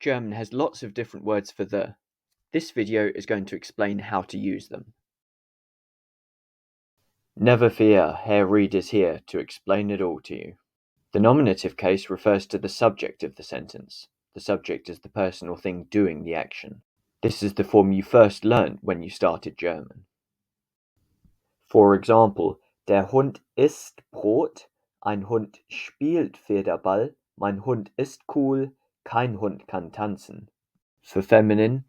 German has lots of different words for the. This video is going to explain how to use them. Never fear, Herr Reed is here to explain it all to you. The nominative case refers to the subject of the sentence. The subject is the person or thing doing the action. This is the form you first learned when you started German. For example, der Hund isst Brot, ein Hund spielt Federball, mein Hund ist cool, kein Hund kann tanzen. For feminine,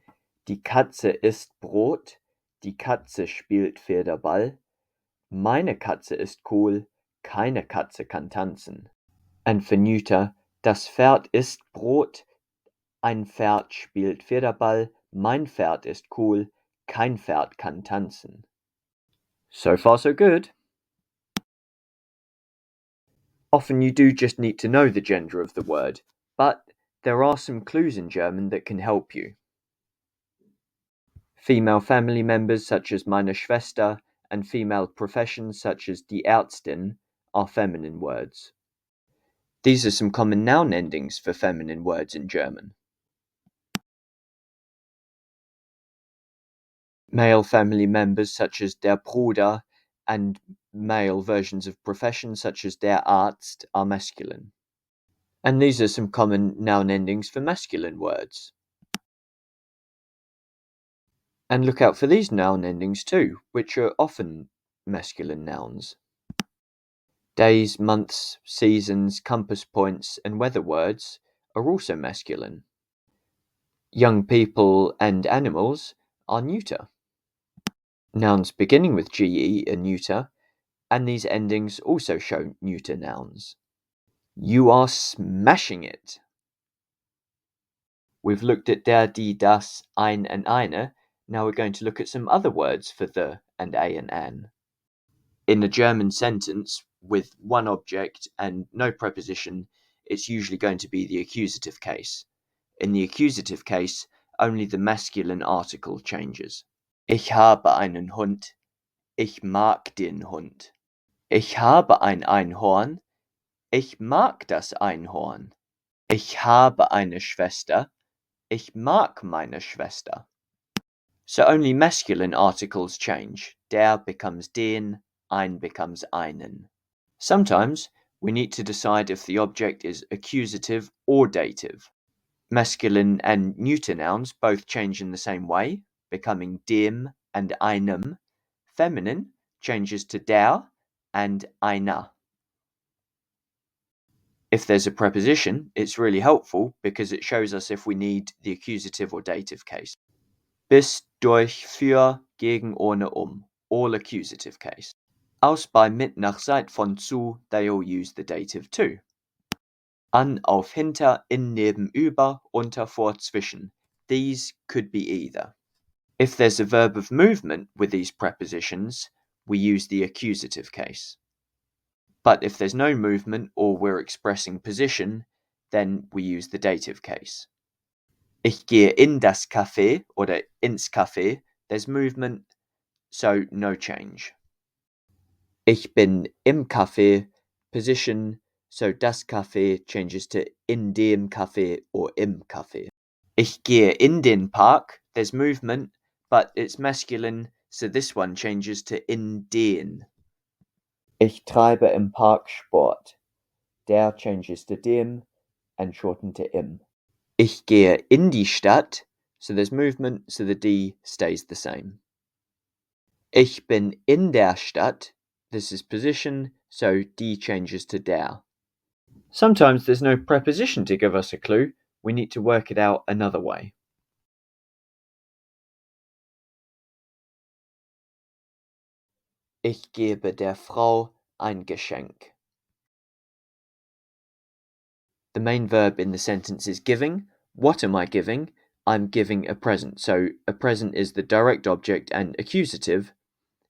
die Katze isst Brot, die Katze spielt Federball, meine Katze ist cool, keine Katze kann tanzen. And for neuter, das Pferd isst Brot, ein Pferd spielt Federball, mein Pferd ist cool, kein Pferd kann tanzen. So far so good. Often you do just need to know the gender of the word, but there are some clues in German that can help you. Female family members such as meine Schwester and female professions such as die Ärztin are feminine words. These are some common noun endings for feminine words in German. Male family members such as der Bruder and male versions of professions such as der Arzt are masculine. And these are some common noun endings for masculine words. And look out for these noun endings too, which are often masculine nouns. Days, months, seasons, compass points, and weather words are also masculine. Young people and animals are neuter. Nouns beginning with GE are neuter, and these endings also show neuter nouns. You are smashing it. We've looked at der, die, das, ein, and eine. Now we're going to look at some other words for the and a and an. In a German sentence with one object and no preposition, it's usually going to be the accusative case. In the accusative case, only the masculine article changes. Ich habe einen Hund. Ich mag den Hund. Ich habe ein Einhorn. Ich mag das Einhorn. Ich habe eine Schwester. Ich mag meine Schwester. So only masculine articles change. Der becomes den, ein becomes einen. Sometimes we need to decide if the object is accusative or dative. Masculine and neuter nouns both change in the same way, becoming dem and einem. Feminine changes to der and einer. If there's a preposition, it's really helpful because it shows us if we need the accusative or dative case. Bis, durch, für, gegen, ohne, all accusative case. Aus, bei, mit, nach, seit, von, zu, they all use the dative too. An, auf, hinter, in, neben, über, unter, vor, zwischen. These could be either. If there's a verb of movement with these prepositions, we use the accusative case. But if there's no movement or we're expressing position, then we use the dative case. Ich gehe in das Café oder ins Café, there's movement, so no change. Ich bin im Café, position, so das Café changes to in dem Café or im Café. Ich gehe in den Park, there's movement, but it's masculine, so this one changes to in den. Ich treibe im Park Sport. Der changes to dem and shortened to im. Ich gehe in die Stadt, so there's movement, so the D stays the same. Ich bin in der Stadt, this is position, so D changes to der. Sometimes there's no preposition to give us a clue, we need to work it out another way. Ich gebe der Frau ein Geschenk. The main verb in the sentence is giving. What am I giving? I'm giving a present. So a present is the direct object and accusative.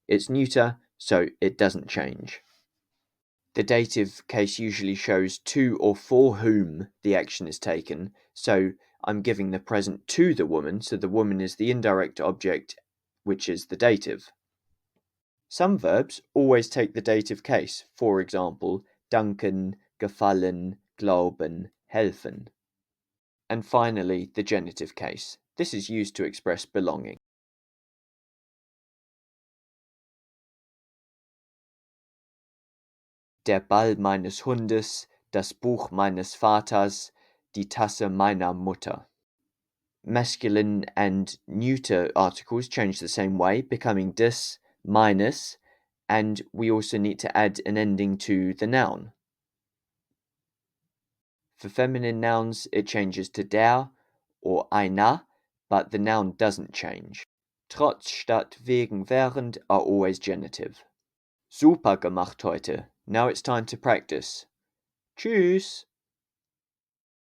It's neuter, so it doesn't change. The dative case usually shows to or for whom the action is taken. So I'm giving the present to the woman, so the woman is the indirect object, which is the dative. Some verbs always take the dative case. For example, danken, gefallen, glauben, helfen. And finally, the genitive case. This is used to express belonging. Der Ball meines Hundes, das Buch meines Vaters, die Tasse meiner Mutter. Masculine and neuter articles change the same way, becoming des, meines, and we also need to add an ending to the noun. For feminine nouns, it changes to der or einer, but the noun doesn't change. Trotz, statt, wegen, während are always genitive. Super gemacht heute. Now it's time to practice. Tschüss!